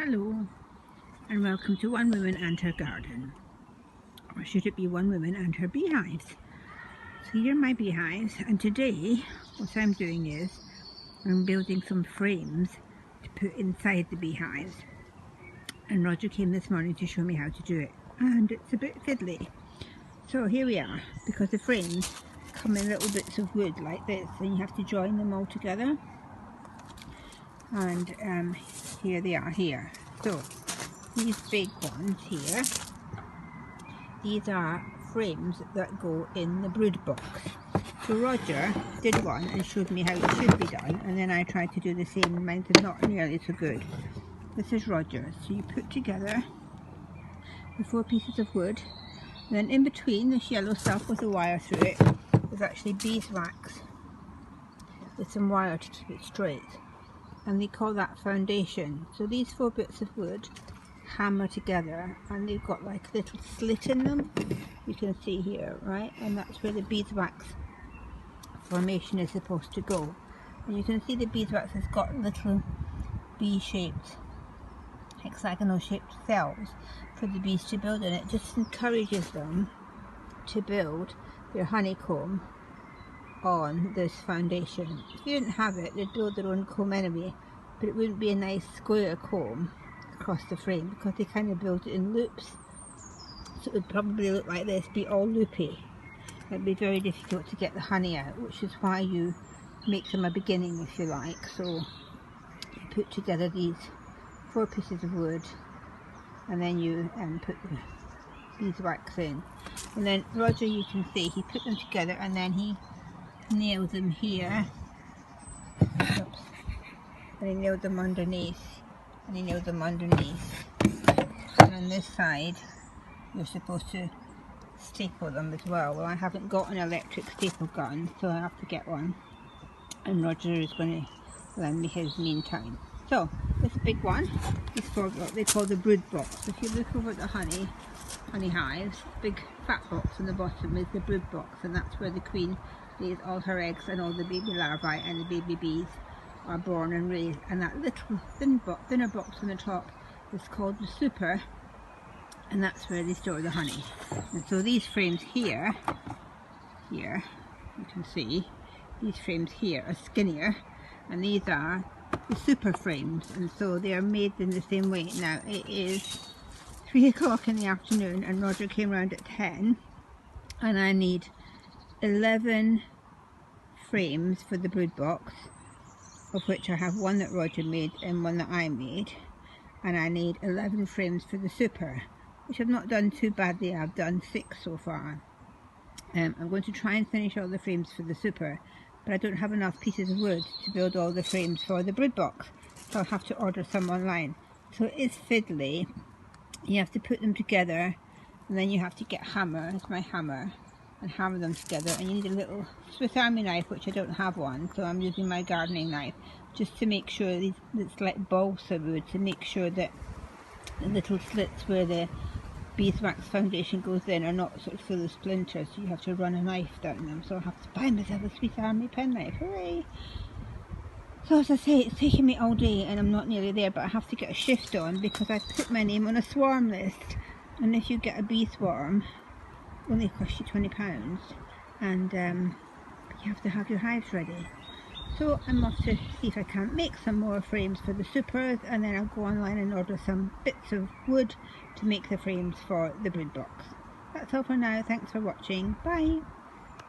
Hello and welcome to One Woman and Her Garden, or should it be One Woman and Her Beehives. So here are my beehives, and today what I'm doing is I'm building some frames to put inside the beehives, and Roger came this morning to show me how to do it, and it's a bit fiddly. So here we are, because the frames come in little bits of wood like this, and you have to join them all together, and here they are here. So these big ones here, these are frames that go in the brood box. So Roger did one and showed me how it should be done, and then I tried to do the same, and mine is not nearly so good. This is Roger. So you put together the 4 pieces of wood, and then in between this yellow stuff with a wire through it, there's actually beeswax with some wire to keep it straight, and they call that foundation. So these 4 bits of wood hammer together, and they've got like a little slit in them, you can see here, right, and that's where the beeswax formation is supposed to go. And you can see the beeswax has got little bee-shaped, hexagonal shaped cells for the bees to build in. It just encourages them to build their honeycomb on this foundation. If you didn't have it, they'd build their own comb anyway, but it wouldn't be a nice square comb across the frame because they kind of build it in loops, so it would probably look like this, be all loopy. It'd be very difficult to get the honey out, which is why you make them a beginning, if you like. So you put together these 4 pieces of wood, and then you put the beeswax in, and then Roger, you can see he put them together and then he nailed them here. Oops. And he nailed them underneath, and he nailed them underneath, and on this side you're supposed to staple them as well. Well, I haven't got an electric staple gun, so I have to get one, and Roger is going to lend me his meantime. So this big one is for what they call the brood box. If you look over at the honey hives, big fat box on the bottom is the brood box, and that's where the queen lays all her eggs and all the baby larvae and the baby bees are born and raised. And that little thinner box on the top is called the super, and that's where they store the honey. And so these frames here you can see these frames here are skinnier, and these are the super frames, and so they are made in the same way. Now it is 3 o'clock in the afternoon, and Roger came round at 10, and I need 11 frames for the brood box, of which I have one that Roger made and one that I made, and I need 11 frames for the super, which I've not done too badly. I've done 6 so far. I'm going to try and finish all the frames for the super, but I don't have enough pieces of wood to build all the frames for the brood box, so I'll have to order some online. So it is fiddly. You have to put them together, and then you have to get hammer, it's my hammer, and hammer them together, and you need a little Swiss Army knife, which I don't have one, so I'm using my gardening knife just to make sure it's like balsa wood, to make sure that the little slits where the beeswax foundation goes in are not sort of full of splinters, so you have to run a knife down them. So I have to buy myself a Swiss Army penknife. Hooray! So as I say, it's taking me all day and I'm not nearly there, but I have to get a shift on because I put my name on a swarm list, and if you get a bee swarm, it only costs you £20, and you have to have your hives ready. So I'm off to see if I can make some more frames for the supers, and then I'll go online and order some bits of wood to make the frames for the brood box. That's all for now. Thanks for watching. Bye!